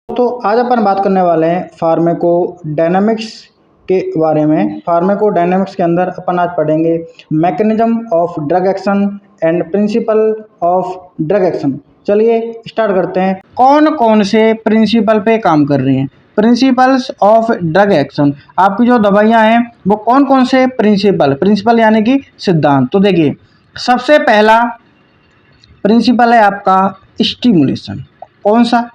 तो आज अपन बात करने वाले हैं फार्माकोडायनामिक्स के बारे में। फार्माकोडायनामिक्स के अंदर अपन आज पढ़ेंगे mechanism of drug action and principle of drug action. चलिए स्टार्ट करते हैं। कौन कौन से प्रिंसिपल पे काम कर रही हैं? प्रिंसिपल्स ऑफ ड्रग एक्शन, आपकी जो दवाइयाँ हैं वो कौन कौन से प्रिंसिपल यानी कि सिद्धांत। तो देखिए, सबसे पहला प्रिंसिपल है आपका स्टिमुलेशन। कौन सा?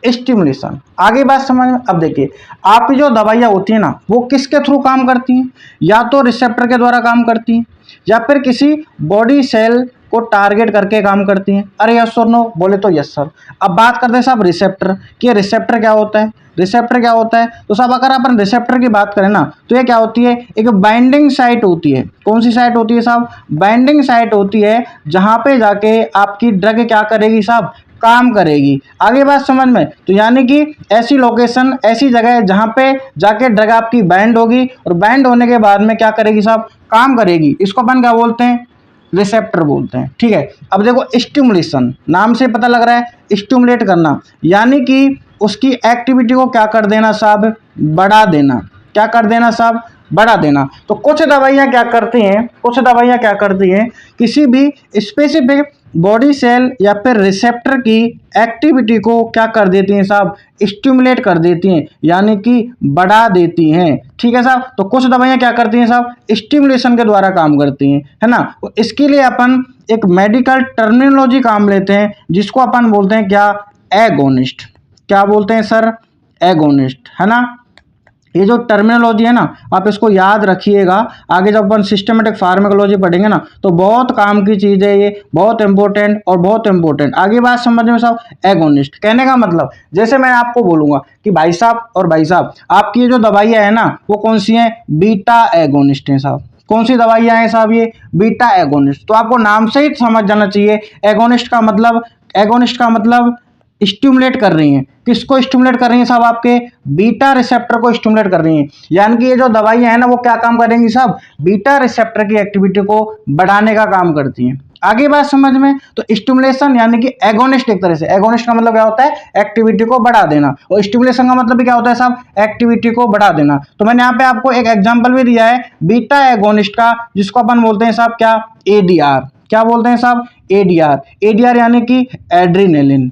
स्टिमुलेशन। आगे बात समझ में। अब देखिए, आपकी जो दवाइयाँ होती हैं ना, वो किसके थ्रू काम करती हैं? या तो रिसेप्टर के द्वारा काम करती हैं या फिर किसी बॉडी सेल को टारगेट करके काम करती हैं। अरे यस और नो बोले तो यस सर। अब बात करते हैं साहब रिसेप्टर कि रिसेप्टर क्या होता है। रिसेप्टर क्या होता है? तो साहब अगर अपन रिसेप्टर की बात करें ना, तो ये क्या होती है? एक बाइंडिंग साइट होती है। कौन सी साइट होती है साहब? बाइंडिंग साइट होती है, जहाँ पे जाके आपकी ड्रग क्या करेगी साहब? काम करेगी। आगे बात समझ में। तो यानी कि ऐसी लोकेशन, ऐसी जगह जहाँ पे जाके ड्रग आपकी बाइंड होगी और बाइंड होने के बाद में क्या करेगी साहब? काम करेगी। इसको अपन क्या बोलते हैं? रिसेप्टर बोलते हैं। ठीक है। अब देखो, स्टिमुलेशन नाम से पता लग रहा है, स्टिमुलेट करना, यानी कि उसकी एक्टिविटी को क्या कर देना साहब? बढ़ा देना। क्या कर देना साहब? बढ़ा देना। तो कुछ दवाइयाँ क्या करती हैं, किसी भी स्पेसिफिक बॉडी सेल या फिर रिसेप्टर की एक्टिविटी को क्या कर देती हैं साहब? स्टिमुलेट कर देती हैं, यानी कि बढ़ा देती हैं। ठीक है साहब। तो कुछ दवाइयाँ क्या करती हैं साहब? स्टिमुलेशन के द्वारा काम करती हैं, है ना। तो इसके लिए अपन एक मेडिकल टर्मिनोलॉजी काम लेते हैं, जिसको अपन बोलते हैं क्या? एगोनिस्ट। क्या बोलते हैं सर? एगोनिस्ट, है ना। ये जो टर्मिनोलॉजी है ना, आप इसको याद रखिएगा। आगे जब अपन सिस्टमेटिक फार्माकोलॉजी पढ़ेंगे ना, तो बहुत काम की चीज़ है ये, बहुत इंपॉर्टेंट। आगे बात समझ में साहब। एगोनिस्ट कहने का मतलब, जैसे मैं आपको बोलूंगा कि भाई साहब आपकी ये जो दवाइयाँ है ना, वो कौन सी हैं? बीटा एगोनिस्ट हैं साहब। कौन सी दवाइयाँ हैं साहब? ये बीटा एगोनिस्ट। तो आपको नाम से ही समझ जाना चाहिए, एगोनिस्ट का मतलब स्टिमुलेट कर रही हैं। किसको स्टिमुलेट कर रही हैं साहब? आपके बीटा रिसेप्टर को स्टिमुलेट कर रही हैं। यानी कि ये जो दवाइयां हैं ना, वो क्या काम करेंगी साहब? बीटा रिसेप्टर की एक्टिविटी को बढ़ाने का काम करती हैं। आगे बात समझ में। तो स्टिमुलेशन यानी कि एगोनिस्ट, एक तरह से एगोनिस्ट का मतलब क्या होता है? एक्टिविटी को बढ़ा देना। और स्टिमुलेशन का मतलब भी क्या होता है साहब? एक्टिविटी को बढ़ा देना। तो मैंने यहाँ पे आपको एक एग्जाम्पल भी दिया है बीटा एगोनिस्ट का, जिसको अपन बोलते हैं साहब क्या? एडीआर। क्या बोलते हैं साहब? एडीआर। एडीआर यानी कि एड्रीनेलिन।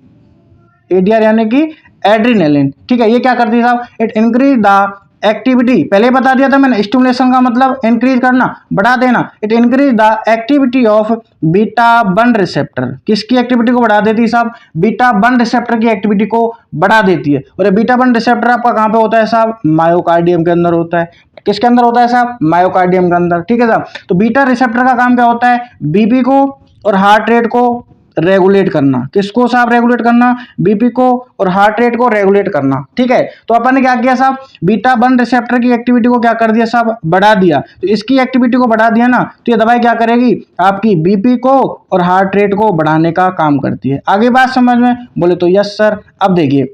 एडीआर यानी कि एड्रीनेलिन। ठीक है। ये क्या करती है साहब? It increase the activity. पहले बता दिया था मैंने, स्टिमुलेशन का मतलब इंक्रीज करना, बढ़ा देना। It increase the activity of beta one receptor. किसकी एक्टिविटी को बढ़ा देती है साहब? बीटा वन रिसेप्टर की एक्टिविटी को बढ़ा देती है। और ये बीटा वन रिसेप्टर आपका कहाँ पे होता है साहब? मायोकार्डियम के अंदर होता है। किसके अंदर होता है साहब? मायोकार्डियम के अंदर। ठीक है साहब। तो बीटा रिसेप्टर का काम क्या होता है? बीपी को और हार्ट रेट को रेगुलेट करना। किसको साहब रेगुलेट करना? बीपी को और हार्ट रेट को रेगुलेट करना। ठीक है। तो अपन ने क्या किया साहब? बीटा वन रिसेप्टर की एक्टिविटी को क्या कर दिया साहब? बढ़ा दिया। तो इसकी एक्टिविटी को बढ़ा दिया ना, तो ये दवाई क्या करेगी? आपकी बीपी को और हार्ट रेट को बढ़ाने का काम करती है। आगे बात समझ में? बोले तो यस सर। अब देखिए,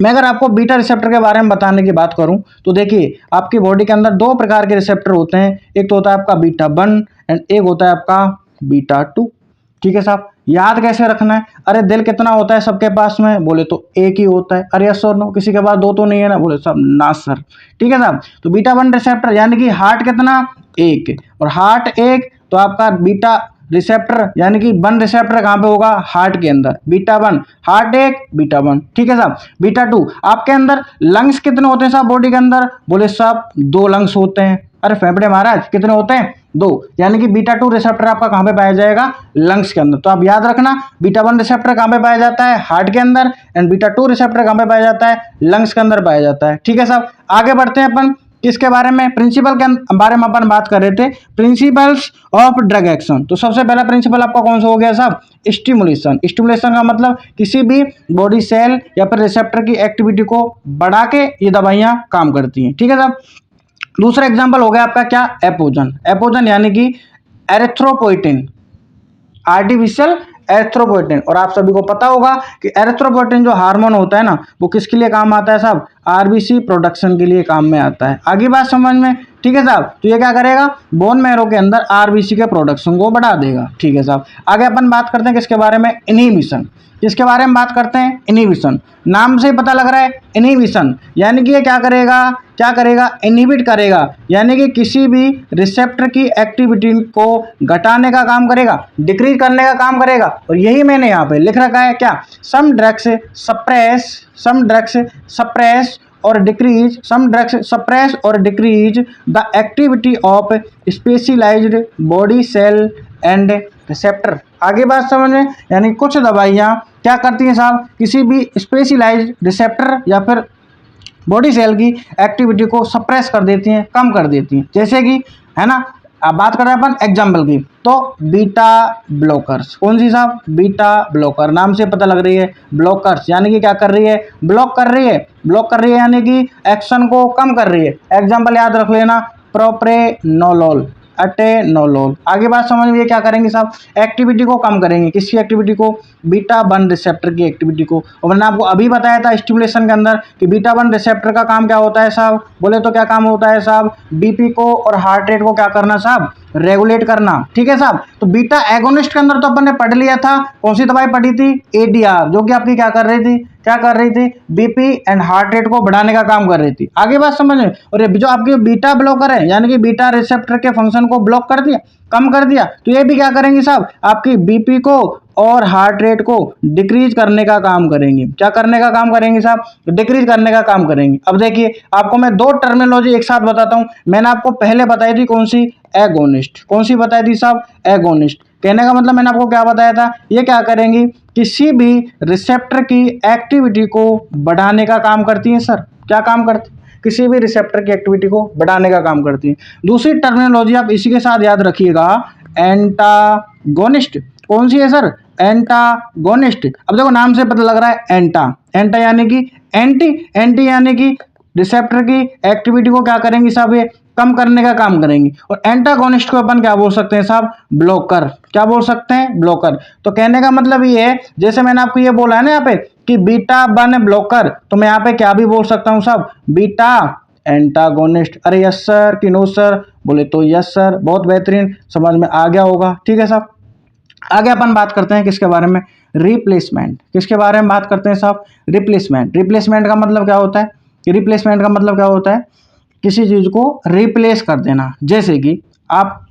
मैं अगर आपको बीटा रिसेप्टर के बारे में बताने की बात करूं, तो देखिए, आपकी बॉडी के अंदर दो प्रकार के रिसेप्टर होते हैं। एक तो होता है आपका बीटा वन एंड एक होता है आपका बीटा टू। ठीक है साहब। याद कैसे रखना है? अरे दिल कितना होता है सबके पास में? बोले तो एक ही होता है। अरे यस और नो? किसी के पास दो तो नहीं है ना? बोले साहब ना सर। ठीक है साहब। तो बीटा वन रिसेप्टर यानी कि हार्ट कितना? एक। और हार्ट एक, तो आपका बीटा रिसेप्टर यानी कि वन रिसेप्टर कहाँ पे होगा? हार्ट के अंदर। बीटा वन, हार्ट एक, बीटा वन। ठीक है साहब। बीटा टू, आपके अंदर लंग्स कितने होते हैं साहब बॉडी के अंदर? बोले साहब दो लंग्स होते हैं। अरे फेफड़े महाराज कितने होते हैं? दो। यानी कि बीटा टू रिसेप्टर आपका कहाँ पे पाया जाएगा? लंग्स के अंदर। तो आप याद रखना, बीटा वन रिसेप्टर कहाँ पे पाया जाता है? हार्ट के अंदर। एंड बीटा टू रिसेप्टर कहाँ पे पाया जाता है? लंग्स के अंदर पाया जाता है। ठीक है साहब। आगे बढ़ते हैं अपन किसके बारे में? प्रिंसिपल के बारे में अपन बात कर रहे थे, प्रिंसिपल्स ऑफ ड्रग एक्शन। तो सबसे पहला प्रिंसिपल आपका कौन सा हो गया साहब? स्टिमुलेशन। स्टिमुलेशन का मतलब किसी भी बॉडी सेल या फिर रिसेप्टर की एक्टिविटी को बढ़ा के ये दवाइयां काम करती हैं। ठीक है साहब। दूसरा एग्जांपल हो गया आपका क्या? एपोजन। एपोजन यानी कि एरिथ्रोपोइटिन, आर्टिफिशियल एरिथ्रोपोइटिन। और आप सभी को पता होगा कि एरिथ्रोपोइटिन जो हार्मोन होता है ना, वो किसके लिए काम आता है साहब? आरबीसी प्रोडक्शन के लिए काम में आता है। आगे बात समझ में, ठीक है साहब। तो ये क्या करेगा, बोन मैरो के अंदर आरबीसी के प्रोडक्शन को बढ़ा देगा, ठीक है साहब। आगे अपन बात करते हैं किसके बारे में, इनहिबिशन। किसके बारे में बात करते हैं, इनहिबिशन। नाम से ही पता लग रहा है इनहिबिशन, यानी कि ये क्या करेगा, क्या करेगा, इनहिबिट करेगा, यानी कि किसी भी रिसेप्टर की एक्टिविटी को घटाने का काम करेगा, डिक्रीज करने का काम करेगा। और यही मैंने यहाँ पे लिख रखा है क्या, some drugs suppress or decrease, some drugs suppress or decrease the activity of specialised body cell and receptor. आगे बात समझ में, यानी कुछ दवाइयाँ क्या करती हैं साहब, किसी भी स्पेशलाइज्ड रिसेप्टर या फिर बॉडी सेल की एक्टिविटी को सप्रेस कर देती हैं, कम कर देती हैं। जैसे कि, है ना, अब बात कर रहे हैं अपन एग्जाम्पल की, तो बीटा ब्लॉकर्स। कौन सी साहब, बीटा ब्लॉकर, नाम से पता लग रही है ब्लॉकर्स, यानी कि क्या कर रही है, ब्लॉक कर रही है, ब्लॉक कर रही है, यानी कि एक्शन को कम कर रही है। एग्जाम्पल याद रख लेना, प्रोप्रेनोलोल, अटेनोलोल। आगे बात समझ में, ये क्या करेंगे साहब, एक्टिविटी को कम करेंगे, किसकी एक्टिविटी को, बीटा 1 रिसेप्टर की एक्टिविटी को। और मैंने आपको अभी बताया था स्टिमुलेशन के अंदर कि बीटा 1 रिसेप्टर का काम क्या होता है साहब, बोले तो क्या काम होता है साहब, बीपी को और हार्ट रेट को क्या करना साहब, रेगुलेट करना, ठीक है साहब। तो बीटा एगोनिस्ट के अंदर तो अपन ने पढ़ लिया था, कौन सी दवाई पढ़ी थी, एडीआर, जो कि आपकी क्या कर रही थी, क्या कर रही थी, बीपी एंड हार्ट रेट को बढ़ाने का काम कर रही थी। आगे बात समझ में। और ये जो आपके बीटा ब्लॉकर है, यानी कि बीटा रिसेप्टर के फंक्शन को ब्लॉक कर दिया, कम कर दिया, तो ये भी क्या करेंगे साहब, आपकी बीपी को और हार्ट रेट को डिक्रीज करने का काम करेंगे। क्या करने का काम करेंगे साहब, डिक्रीज करने का काम करेंगे। अब देखिए आपको मैं दो टर्मिनोलॉजी एक साथ बताता हूं। मैंने आपको पहले बताई थी कौन सी, एगोनिस्ट। कौन सी बताई थी साहब, एगोनिस्ट। कहने का मतलब मैंने आपको क्या बताया था, ये क्या करेंगी, किसी भी रिसेप्टर की एक्टिविटी को बढ़ाने का काम करती है सर। क्या काम करती, किसी भी रिसेप्टर की एक्टिविटी को बढ़ाने का काम करती है। दूसरी टर्मिनोलॉजी आप इसी के साथ याद रखिएगा, एंटागोनिस्ट। कौन सी है सर, एंटागोनिस्ट। अब देखो नाम से पता लग रहा है एंटा, एंटा यानी कि एंटी, एंटी यानी कि रिसेप्टर की एक्टिविटी को क्या करेंगी साहब, ये कम करने का काम करेंगी। और एंटागोनिस्ट को अपन क्या बोल सकते हैं साहब, ब्लॉकर। क्या बोल सकते हैं, ब्लॉकर। तो कहने का मतलब ये है, जैसे मैंने आपको ये बोला है ना यहाँ पे कि बीटा 1 ब्लॉकर, तो मैं यहाँ पे क्या भी बोल सकता हूँ साहब, बीटा एंटागोनिस्ट। अरे यस सर कि नो सर, बोले तो यस सर, बहुत बेहतरीन, समझ में आ गया होगा, ठीक है साहब। आगे अपन बात करते हैं किसके बारे में, रिप्लेसमेंट। किसके बारे में बात करते हैं साहब, रिप्लेसमेंट। रिप्लेसमेंट का मतलब क्या होता है, रिप्लेसमेंट का मतलब क्या होता है, किसी चीज को रिप्लेस कर देना। जैसे कि आप,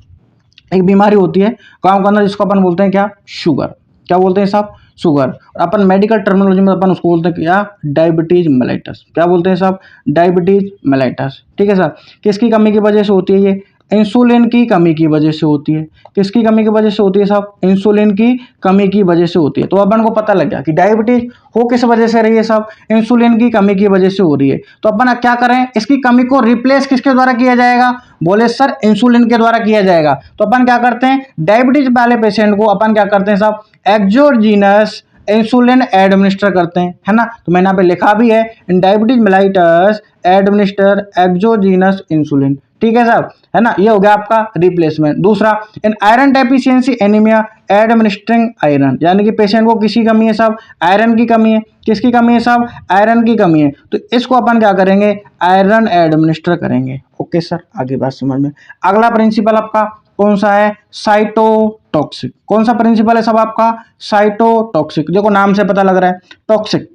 एक बीमारी होती है गांव के अंदर जिसको अपन बोलते हैं क्या, शुगर। क्या बोलते हैं साहब, शुगर। अपन मेडिकल टर्मिनोलॉजी में अपन उसको बोलते हैं क्या, डायबिटीज मेलाइटस। क्या बोलते हैं साहब, डायबिटीज मेलाइटस, ठीक है सर। किसकी कमी की वजह से होती है ये, इंसुलिन की कमी की वजह से होती है। किसकी कमी की वजह से होती है साहब, इंसुलिन की कमी की वजह से होती है। तो अपन को पता लग गया कि डायबिटीज हो किस वजह से रही है साहब, इंसुलिन की कमी की वजह से हो रही है। तो अपन क्या करें, इसकी कमी को रिप्लेस किसके द्वारा किया जाएगा, बोले सर इंसुलिन के द्वारा किया जाएगा। तो अपन क्या करते हैं, डायबिटीज वाले पेशेंट को अपन क्या करते हैं साहब, एक्सोजीनस इंसुलिन एडमिनिस्टर करते हैं, है ना। तो मैंने यहाँ पे लिखा भी है, in diabetes mellitus administer exogenous insulin, ठीक है साहब, है ना। ये हो गया आपका रिप्लेसमेंट। दूसरा, इन iron deficiency anaemia administering iron, यानी कि पेशेंट को किसी कमी है साहब, आयरन की कमी है। किसकी कमी है साहब, आयरन की कमी है। तो इसको अपन क्या करेंगे, आयरन एडमिनिस्टर करेंगे। ओके सर, आगे बात समझ में। अगला प्रिंसिपल आपका कौन सा है, साइटोटॉक्सिक। कौन सा प्रिंसिपल है सब आपका, साइटोटॉक्सिक। देखो नाम से पता लग रहा है, टॉक्सिक,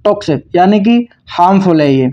टॉक्सिक यानी कि हार्मफुल है ये।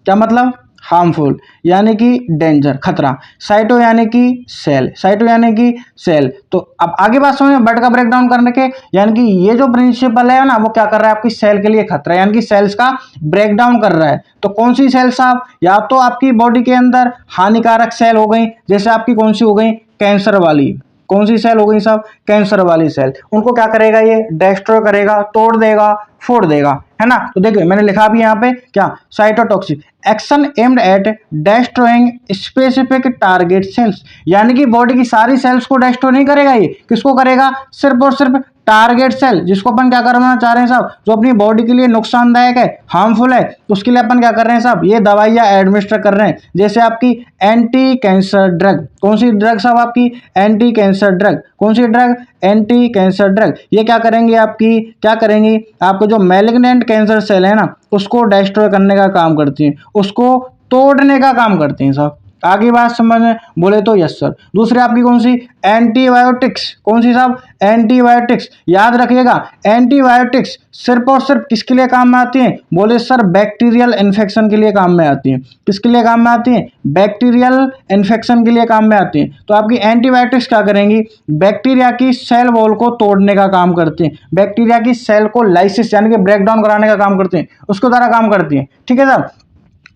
क्या मतलब, हार्मफुल यानी कि डेंजर, खतरा। साइटो यानी कि सेल, साइटो यानी कि सेल। तो अब आगे बात समझ में, ब्लड का ब्रेकडाउन करने के, यानी कि ये जो प्रिंसिपल है ना, वो क्या कर रहा है, आपकी सेल के लिए खतरा है, यानी कि सेल्स का ब्रेकडाउन कर रहा है। तो कौन सी सेल साहब, या तो आपकी बॉडी के अंदर हानिकारक सेल हो गई, जैसे आपकी कौन सी हो गई, कैंसर वाली। कौन सी सेल हो गई साहब, कैंसर वाली सेल। उनको क्या करेगा, ये डिस्ट्रॉय करेगा, तोड़ देगा, फोड़ देगा, है ना। तो देखिए मैंने लिखा भी यहाँ पे क्या, cytotoxic action aimed at destroying specific target cells, यानी कि बॉडी की सारी सेल्स को डिस्ट्रॉय नहीं करेगा, ये किसको करेगा, सिर्फ और सिर्फ टारगेट सेल, जिसको अपन क्या करना चाह रहे हैं साहब, जो अपनी बॉडी के लिए नुकसानदायक है, हार्मफुल है, तो उसके लिए अपन क्या कर रहे हैं साहब, ये दवाइयाँ एडमिनिस्टर कर रहे हैं। जैसे आपकी एंटी कैंसर ड्रग, कौन सी ड्रग साहब आपकी, एंटी कैंसर ड्रग, कौन सी ड्रग, एंटी कैंसर ड्रग। ये क्या करेंगे आपकी, क्या करेंगी, आपको जो मैलिग्नेंट कैंसर सेल है ना, उसको डिस्ट्रॉय करने का काम करती हैं, उसको तोड़ने का काम करते हैं साहब। आगे बात समझ में, बोले तो यस सर। दूसरी आपकी कौन सी, एंटीबायोटिक्स, कौन सी साहब, एंटीबायोटिक्स। याद रखिएगा, एंटीबायोटिक्स सिर्फ और सिर्फ किसके लिए काम में आती हैं, बोले सर बैक्टीरियल इन्फेक्शन के लिए काम में आती हैं। किसके लिए काम में आती हैं, बैक्टीरियल इन्फेक्शन के लिए काम में आती हैं। तो आपकी एंटीबायोटिक्स क्या करेंगी, बैक्टीरिया की सेल वॉल को तोड़ने का काम करती हैं, बैक्टीरिया की सेल को लाइसिस यानी कि ब्रेक डाउन कराने का काम करती हैं, उसके द्वारा काम करती हैं। ठीक है सर।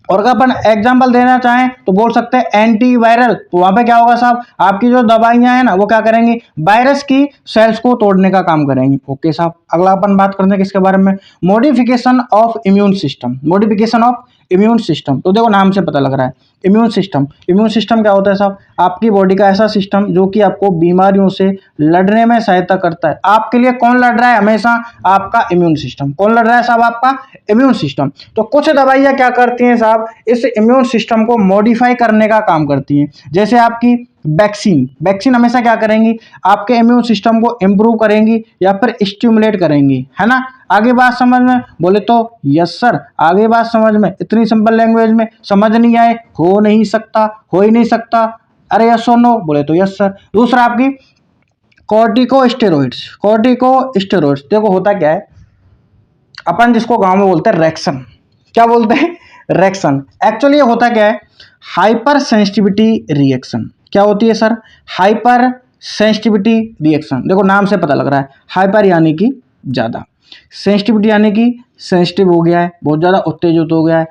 और अगर अपन एग्जाम्पल देना चाहें तो बोल सकते हैं एंटीवायरल, तो वहां पे क्या होगा साहब, आपकी जो दवाइयां हैं ना वो क्या करेंगी, वायरस की सेल्स को तोड़ने का काम करेंगी। ओके साहब। अगला अपन बात करते हैं किसके बारे में, modification of immune system, modification of immune system. तो देखो नाम से पता लग रहा है, इम्यून सिस्टम, इम्यून सिस्टम क्या होता है साहब, आपकी बॉडी का ऐसा सिस्टम जो कि आपको बीमारियों से लड़ने में सहायता करता है। आपके लिए कौन लड़ रहा है हमेशा, आपका इम्यून सिस्टम। कौन लड़ रहा है साहब, आपका इम्यून सिस्टम। तो कुछ दवाइयां क्या करती हैं साहब, इस इम्यून सिस्टम को मॉडिफाई करने का काम करती हैं। जैसे आपकी वैक्सीन, वैक्सीन हमेशा क्या करेंगी, आपके इम्यून सिस्टम को इंप्रूव करेंगी या फिर स्टिमुलेट करेंगी, है ना। आगे बात समझ में, बोले तो यस सर। आगे बात समझ में, इतनी सिंपल लैंग्वेज में समझ नहीं आए, हो नहीं सकता, हो ही नहीं सकता, अरे यस और नो, बोले तो यस सर। दूसरा आपकी कॉर्टिकोस्टेरॉइड्स, कॉर्टिकोस्टेरॉइड्स देखो होता क्या है, अपन जिसको गांव में बोलते हैं रैक्सन, क्या बोलते हैं, रैक्सन। एक्चुअली ये होता क्या है, हाइपर सेंसिटिविटी रिएक्शन। क्या होती है सर, हाइपर सेंसिटिविटी रिएक्शन। देखो नाम से पता लग रहा है, हाइपर यानी कि ज़्यादा, सेंसिटिविटी यानी कि सेंसिटिव हो गया है, बहुत ज़्यादा उत्तेजित हो गया है,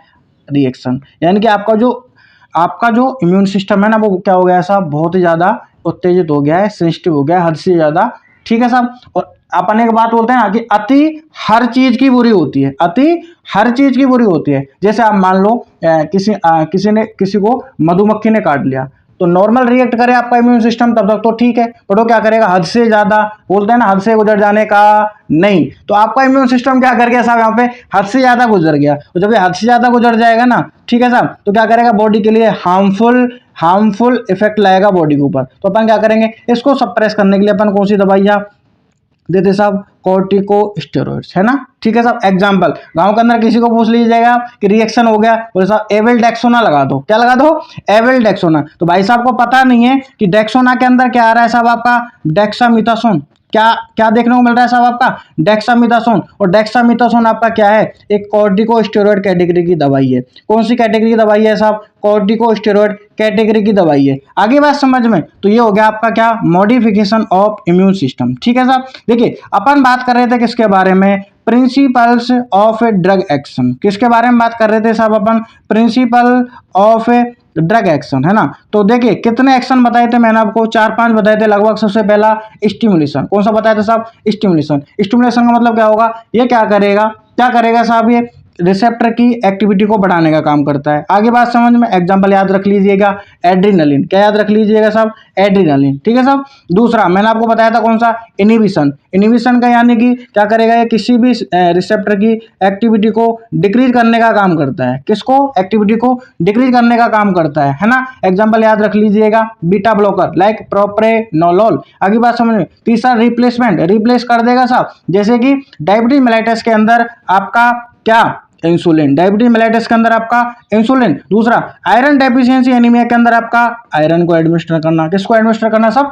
रिएक्शन यानी कि आपका जो इम्यून सिस्टम है ना वो क्या हो गया है साहब, बहुत ही ज़्यादा उत्तेजित हो गया है, सेंसिटिव हो गया है हद से ज़्यादा। ठीक है साहब। और अपन एक बात बोलते हैं ना कि अति हर चीज की बुरी होती है, अति हर चीज की बुरी होती है। जैसे आप मान लो किसी को मधुमक्खी ने काट लिया, तो नॉर्मल रिएक्ट करे आपका इम्यून सिस्टम तब तक तो ठीक है, पर वो क्या करेगा, हद से ज्यादा, बोलते हैं ना हद से गुजर जाने का नहीं। तो आपका इम्यून सिस्टम क्या कर गया साहब, यहाँ पे हद से ज्यादा गुजर गया। तो जब ये हद से ज्यादा गुजर जाएगा ना, ठीक है साहब, तो क्या करेगा, बॉडी के लिए हार्मफुल इफेक्ट लाएगा बॉडी के ऊपर। तो अपन क्या करेंगे, इसको सप्रेस करने के लिए अपन कौन सी दवाइयाँ देते साहब, कॉर्टिकोस्टेरॉइड्स, है ना। ठीक है साहब। एग्जांपल, गांव के अंदर किसी को पूछ लीजिएगा कि रिएक्शन हो गया, बोले साहब एविल डेक्सोना लगा दो, क्या लगा दो, एविल डेक्सोना। तो भाई साहब को पता नहीं है कि डेक्सोना के अंदर क्या आ रहा है साहब, आपका डेक्सामिथासोन। क्या क्या देखने को मिल रहा है साहब, आपका डेक्सामिथासोन। और डेक्सामिथासोन आपका क्या है, एक कॉर्टिकोस्टेरॉइड कैटेगरी की दवाई है। कौन सी कैटेगरी की दवाई है साहब, कॉर्टिकोस्टेरॉइड कैटेगरी की दवाई है। आगे बात समझ में, तो ये हो गया आपका क्या, मॉडिफिकेशन ऑफ इम्यून सिस्टम। ठीक है साहब। देखिए अपन बात कर रहे थे किसके बारे में, principles of a drug action. किसके बारे में बात कर रहे थे साहब अपन, principle of a drug action, है ना। तो देखिए कितने एक्शन बताए थे मैंने आपको, 4-5 बताए थे लगभग। सबसे पहला स्टिमुलेशन, कौन सा बताया था साहब, स्टिमुलेशन। स्टिमुलेशन का मतलब क्या होगा, ये क्या करेगा साहब, ये रिसेप्टर की एक्टिविटी को बढ़ाने का काम करता है। आगे बात समझ में, एग्जांपल याद रख लीजिएगा, एड्रीनलिन। क्या याद रख लीजिएगा साहब, एड्रीनलिन। ठीक है साहब। दूसरा मैंने आपको बताया था कौन सा, इनहिबिशन। इनहिबिशन का यानी कि क्या करेगा, ये किसी भी रिसेप्टर की एक्टिविटी को डिक्रीज करने का काम करता है। किसको, एक्टिविटी को डिक्रीज करने का काम करता है ना। एग्जाम्पल याद रख लीजिएगा, बीटा ब्लॉकर लाइक प्रोप्रेनोलोल। आगे बात समझ में। तीसरा रिप्लेसमेंट, रिप्लेस कर देगा साहब, जैसे कि डायबिटीज मेलाइटस के अंदर आपका क्या, इंसुलिन। डायबिटीज मेलाइटिस के अंदर आपका इंसुलिन। दूसरा आयरन डेफिशिएंसी एनीमिया के अंदर आपका आयरन को एडमिनिस्टर करना। किसको एडमिनिस्टर करना सब,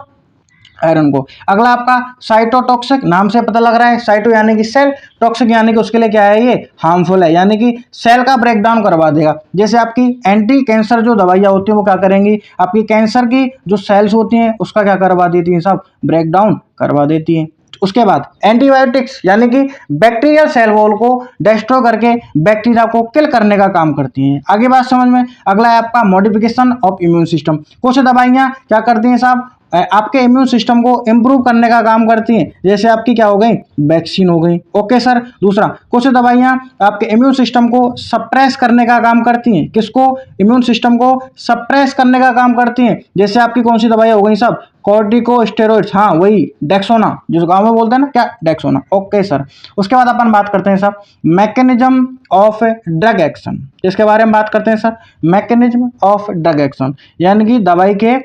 आयरन को। अगला आपका साइटोटॉक्सिक, नाम से पता लग रहा है, साइटो यानी कि सेल, टॉक्सिक यानी कि उसके लिए क्या है, ये हार्मफुल है, यानी कि सेल का ब्रेकडाउन करवा देगा। जैसे आपकी एंटी कैंसर जो दवाइयाँ होती हैं वो क्या करेंगी, आपकी कैंसर की जो सेल्स होती हैं उसका क्या करवा देती हैं सब, ब्रेकडाउन करवा देती हैं। उसके बाद एंटीबायोटिक्स यानी कि बैक्टीरियल सेल वॉल को डिस्ट्रॉय करके बैक्टीरिया को किल करने का काम करती हैं। आगे बात समझ में। अगला है आपका मॉडिफिकेशन ऑफ इम्यून सिस्टम। कुछ दवाइयाँ क्या करती हैं साहब, आपके इम्यून सिस्टम को इम्प्रूव करने का काम करती हैं, जैसे आपकी क्या हो गई, वैक्सीन हो गई। Okay sir. दूसरा, कुछ दवाइयाँ आपके इम्यून सिस्टम को सप्रेस करने का काम करती हैं। किसको? इम्यून सिस्टम को सप्रेस करने का काम करती हैं, जैसे आपकी कौन सी दवाइयाँ हो गई सब, कॉर्टिकोस्टेरॉइड्स, हाँ वही डेक्सोना, जिस गाँव में बोलते हैं ना क्या, डेक्सोना। Okay sir. उसके बाद अपन बात करते हैं sir mechanism of drug action. इसके बारे में बात करते हैं sir, mechanism of drug action, यानी कि दवाई के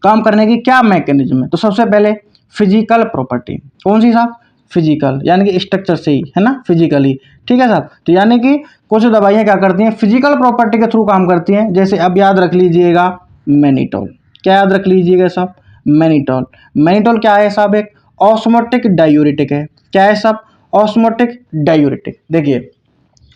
काम करने की क्या मैकेनिज्म है। तो सबसे पहले फिजिकल प्रॉपर्टी, कौन सी साहब, फिजिकल, यानी कि स्ट्रक्चर से ही, है ना, फिजिकली। ठीक है साहब। तो यानी कि कुछ दवाइयाँ क्या करती हैं, फिजिकल प्रॉपर्टी के थ्रू काम करती हैं। जैसे अब याद रख लीजिएगा मैनिटोल, क्या याद रख लीजिएगा साहब, मैनिटोल। मैनिटोल क्या है साहब, एक ऑस्मोटिक डायूरेटिक है। क्या है साहब, ऑस्मोटिक डायूरेटिक। देखिए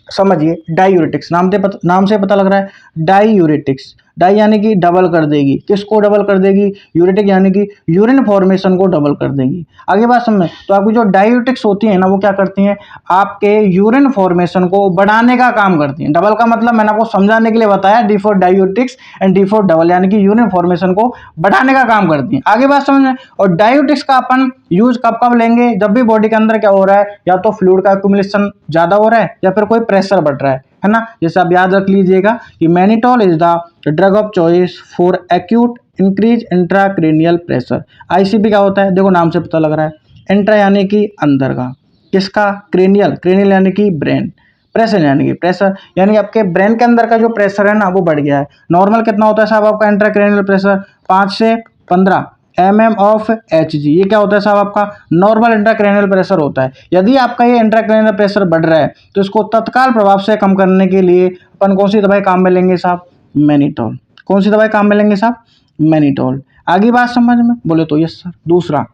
समझिए, डायूरेटिक्स नाम से पता लग रहा है, डायूरेटिक्स, डाई यानी कि डबल कर देगी, किसको डबल कर देगी, यूरेटिक यानी कि यूरिन फॉर्मेशन को डबल कर देगी। आगे बात समझ, तो आपकी जो डायूरेटिक्स होती है ना, वो क्या करती हैं, आपके यूरिन फॉर्मेशन को बढ़ाने का काम करती हैं। डबल का मतलब मैंने आपको समझाने के लिए बताया, D for diuretics and D for double, यानी कि यूरिन फॉर्मेशन को बढ़ाने का काम करती हैं। आगे बात समझ में। और डायूरेटिक्स का अपन यूज कब कब लेंगे, जब भी बॉडी के अंदर क्या हो रहा है, या तो फ्लूइड का एक्यूमुलेशन ज्यादा हो रहा है या फिर कोई प्रेशर बढ़ रहा है ना। जैसे आप याद रख लीजिएगा कि mannitol is the drug of choice for acute increase intracranial pressure. ICP क्या होता है, देखो नाम से पता लग रहा है, इंट्रा यानी कि अंदर का, किसका, क्रेनियल, क्रेनियल यानी कि ब्रेन, प्रेशर यानी कि प्रेशर, यानी आपके ब्रेन के अंदर का जो प्रेशर है ना वो बढ़ गया है। नॉर्मल कितना होता है साहब आपका इंट्राक्रेनियल प्रेशर, 5 से 15 mm ऑफ Hg। ये क्या होता है साहब, आपका नॉर्मल इंट्राक्रेनियल प्रेशर होता है। यदि आपका ये इंट्राक्रेनियल प्रेशर बढ़ रहा है तो इसको तत्काल प्रभाव से कम करने के लिए अपन कौन सी दवाई काम में लेंगे साहब, मैनिटोल। कौन सी दवाई काम में लेंगे साहब, मैनिटोल। आगे बात समझ में, बोले तो यस सर।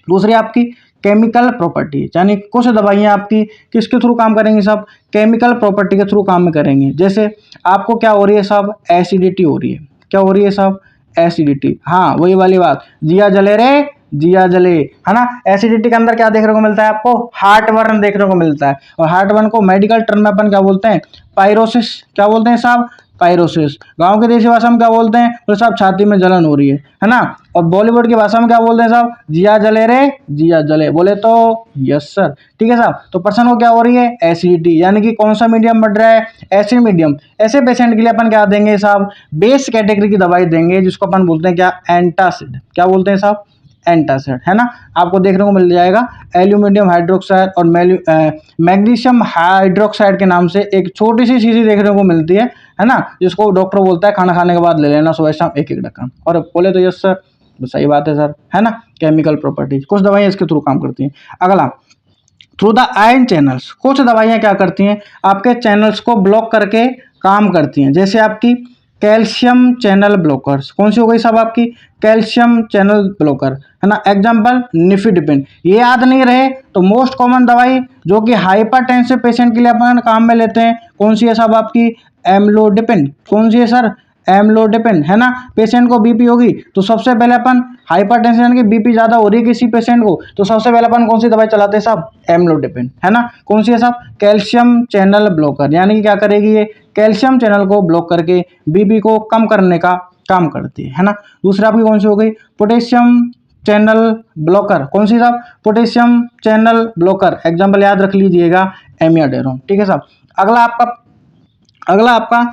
दूसरी आपकी केमिकल प्रॉपर्टी, यानी कुछ दवाइयाँ आपकी किसके थ्रू काम करेंगी साहब, केमिकल प्रॉपर्टी के थ्रू काम में करेंगी। जैसे आपको क्या हो रही है साहब, एसिडिटी हो रही है। क्या हो रही है साहब, एसिडिटी, हाँ वही वाली बात, जिया जले रे जिया जले, है ना। एसिडिटी के अंदर क्या देखने को मिलता है आपको, हार्ट बर्न देखने को मिलता है। और हार्ट बर्न को मेडिकल टर्म में अपन क्या बोलते हैं, पायरोसिस। क्या बोलते हैं साहब, पायरोसिस। गांव की देसी भाषा में क्या बोलते हैं, तो साहब छाती में जलन हो रही है ना। और बॉलीवुड की भाषा में क्या बोलते हैं साहब, जिया जले रे जिया जले, बोले तो यस सर। ठीक है साहब। तो पर्सन को क्या हो रही है, एसिडिटी, यानी कि कौन सा मीडियम बढ़ रहा है, एसिड मीडियम। ऐसे पेशेंट के लिए अपन क्या देंगे साहब, बेस कैटेगरी की दवाई देंगे, जिसको अपन बोलते हैं क्या, एंटासिड। क्या बोलते हैं साहब, एंटासिड, है ना। आपको देखने को मिल जाएगा एल्यूमिनियम हाइड्रोक्साइड और मैग्नीशियम हाइड्रोक्साइड के नाम से एक छोटी सी शीशी देखने को मिलती है ना, जिसको डॉक्टर बोलता है खाना खाने के बाद ले लेना, सुबह शाम एक ढक्कन। और बोले तो यस सर, तो सही बात है सर, है ना। केमिकल प्रॉपर्टीज, कुछ दवाइयाँ इसके थ्रू काम करती हैं। अगला, थ्रू द आयन चैनल्स, कुछ दवाइयाँ क्या करती हैं, आपके चैनल्स को ब्लॉक करके काम करती हैं। जैसे आपकी कैल्शियम चैनल ब्लॉकर्स, कौन सी हो गई साहब आपकी, कैल्शियम चैनल ब्लॉकर, है ना। Example nifedipine. ये याद नहीं रहे तो मोस्ट कॉमन दवाई जो कि हाइपरटेंसिव पेशेंट के लिए अपन काम में लेते हैं, कौन सी है साहब आपकी, एम्लोडिपिन। कौन सी है सर, एम्लोडिपिन, है ना। पेशेंट को बीपी होगी तो सबसे पहले अपन, हाइपरटेंशन यानी कि बीपी ज्यादा हो रही है किसी पेशेंट को, तो सबसे पहले अपन कौन सी दवाई चलाते हैं साहब, एम्लोडिपिन, है ना। कौन सी है साहब, कैल्शियम चैनल ब्लॉकर, यानी कि क्या करेगी ये, कैल्शियम चैनल को ब्लॉक करके बीपी को कम करने का काम करती है ना। दूसरा आपकी कौन सी हो गई, पोटेशियम चैनल ब्लॉकर। कौन सी साहब, पोटेशियम चैनल ब्लॉकर। एग्जाम्पल याद रख लीजिएगा, एमियाडेरोन। ठीक है साहब। अगला आपका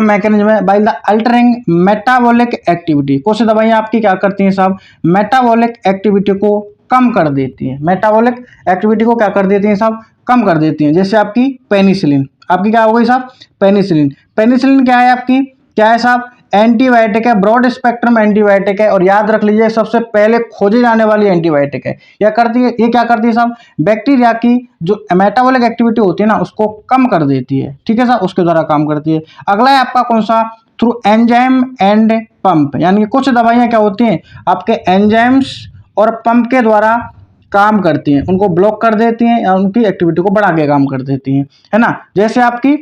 मैकेनिज्म है by the altering metabolic activity. कुछ दवाइयाँ आपकी क्या करती हैं साहब, मेटाबॉलिक एक्टिविटी को कम कर देती हैं। मेटाबॉलिक एक्टिविटी को क्या कर देती हैं साहब, कम कर देती हैं। जैसे आपकी पेनिसिलिन, आपकी क्या हो गई साहब, पेनिसिलिन। पेनिसिलिन क्या है आपकी, क्या है साहब, एंटीबायोटिक है, ब्रॉड स्पेक्ट्रम एंटीबायोटिक है। और याद रख लीजिए सबसे पहले खोजी जाने वाली एंटीबायोटिक है। ये क्या करती है साहब, बैक्टीरिया की जो मेटाबॉलिक एक्टिविटी होती है ना उसको कम कर देती है। ठीक है साहब, उसके द्वारा काम करती है। अगला है आपका कौन सा, थ्रू एंजाइम एंड पंप, यानी कि कुछ दवाइयाँ क्या होती हैं आपके एंजाइम्स और पंप के द्वारा काम करती हैं, उनको ब्लॉक कर देती हैं या उनकी एक्टिविटी को बढ़ा के काम कर देती हैं, है ना। जैसे आपकी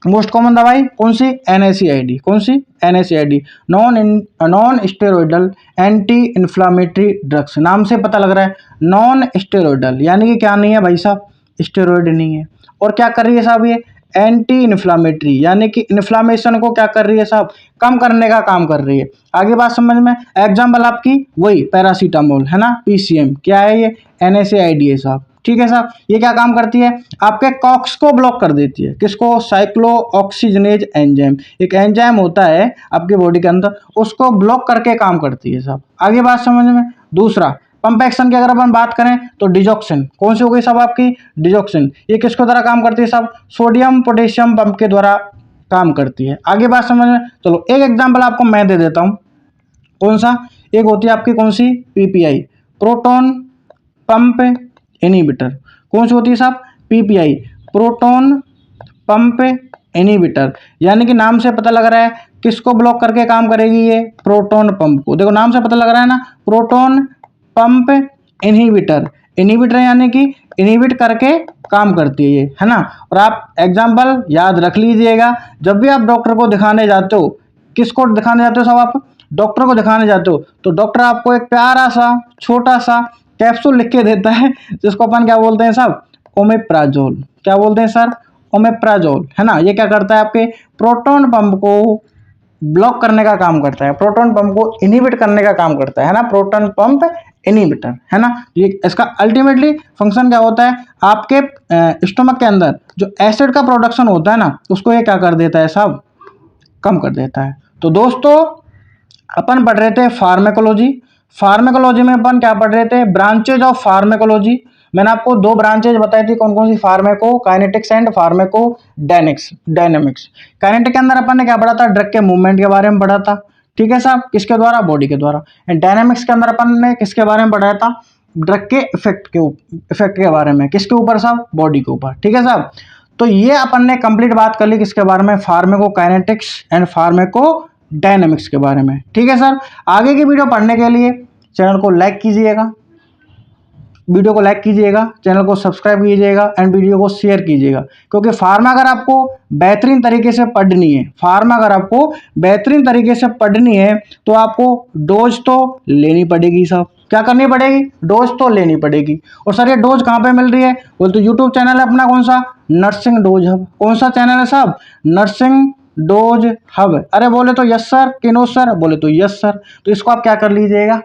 मोस्ट कॉमन दवाई कौन सी, NSAID। कौन सी, NSAID, non steroidal anti inflammatory drugs. नाम से पता लग रहा है नॉन स्टेरॉइडल, यानी कि क्या नहीं है भाई साहब, स्टेरॉइड नहीं है। और क्या कर रही है साहब, ये एंटी इन्फ्लामेटरी, यानी कि इन्फ्लामेशन को क्या कर रही है साहब, कम करने का काम कर रही है। आगे बात समझ में। एग्जाम्पल आपकी वही पैरासीटामोल है ना, पीसीएम क्या है ये, NSAID है साहब, ठीक है साहब। ये क्या काम करती है, आपके कॉक्स को ब्लॉक कर देती है। किसको, साइक्लोऑक्सीजनेज एंजाइम, एक एंजाइम होता है आपकी बॉडी के अंदर, उसको ब्लॉक करके काम करती है साहब। आगे बात समझ में। दूसरा, पंप एक्शन की अगर अपन बात करें तो डिजॉक्सिन, कौन सी हो गई साहब आपकी, डिजॉक्सिन। ये किसके द्वारा काम करती है साहब, सोडियम पोटेशियम पंप के द्वारा काम करती है। आगे बात समझ में। चलो एक एग्जांपल आपको मैं दे देता हूँ, कौन सा, एक होती है आपकी कौन सी, PPI, प्रोटॉन पंप इनहिबिटर। कौन सी होती है साहब, PPI, प्रोटॉन पंप इनहिबिटर। यानी कि नाम से पता लग रहा है किसको ब्लॉक करके काम करेगी ये, प्रोटॉन पंप को। देखो नाम से पता लग रहा है ना, प्रोटॉन पंप इनहिबिटर, इनहिबिटर यानी कि इनहिबिट करके काम करती है ना। और आप एग्जाम्पल याद रख लीजिएगा, जब भी आप डॉक्टर को दिखाने जाते हो, किसको दिखाने जाते हो साहब, आप डॉक्टर को दिखाने जाते हो, तो डॉक्टर आपको एक प्यारा सा छोटा सा कैप्सूल लिख के देता है, जिसको अपन क्या बोलते हैं साहब, ओमेप्राजोल। क्या बोलते हैं सर, ओमेप्राजोल, है ना। ये क्या करता है, आपके प्रोटॉन पंप को ब्लॉक करने का काम करता है, प्रोटॉन पंप को इनहिबिट करने का काम करता है ना, प्रोटॉन पंप इनहिबिटर, है ना। ये इसका अल्टीमेटली फंक्शन क्या होता है, आपके स्टमक के अंदर जो एसिड का प्रोडक्शन होता है ना, उसको ये क्या कर देता है साहब, कम कर देता है। तो दोस्तों अपन पढ़ रहे थे फार्मेकोलॉजी। फार्मेकोलॉजी में अपन क्या पढ़ रहे थे, ब्रांचेज ऑफ फार्मेकोलॉजी। मैंने आपको दो ब्रांचेज बताई थी, कौन कौन सी, pharmacokinetics and pharmacodynamics. Kinetic के अंदर अपन ने क्या पढ़ा था, ड्रग के मूवमेंट के बारे में पढ़ा था, ठीक है साहब, किसके द्वारा, बॉडी के द्वारा। एंड डायनेमिक्स के अंदर अपन ने किसके बारे में पढ़ाया था, ड्रग के इफेक्ट के बारे में, किसके ऊपर साहब, बॉडी के ऊपर, ठीक है साहब। तो ये अपन ने कंप्लीट बात कर ली किसके बारे में, pharmaco kinetics and pharmaco dynamics के बारे में, ठीक है सर। आगे की वीडियो पढ़ने के लिए चैनल को लाइक कीजिएगा, वीडियो को लाइक कीजिएगा, चैनल को सब्सक्राइब कीजिएगा एंड वीडियो को शेयर कीजिएगा। क्योंकि फार्मा अगर आपको बेहतरीन तरीके से पढ़नी है, फार्मा अगर आपको बेहतरीन तरीके से पढ़नी है, तो आपको डोज तो लेनी पड़ेगी साहब। क्या करनी पड़ेगी, डोज तो लेनी पड़ेगी। और सर ये डोज कहाँ पे मिल रही है, बोल तो यूट्यूब चैनल है अपना, कौन सा, नर्सिंग डोज हब। कौन सा चैनल है साहब, नर्सिंग डोज हब। अरे बोले तो यस सर कि नो सर, बोले तो यस सर। तो इसको आप क्या कर लीजिएगा,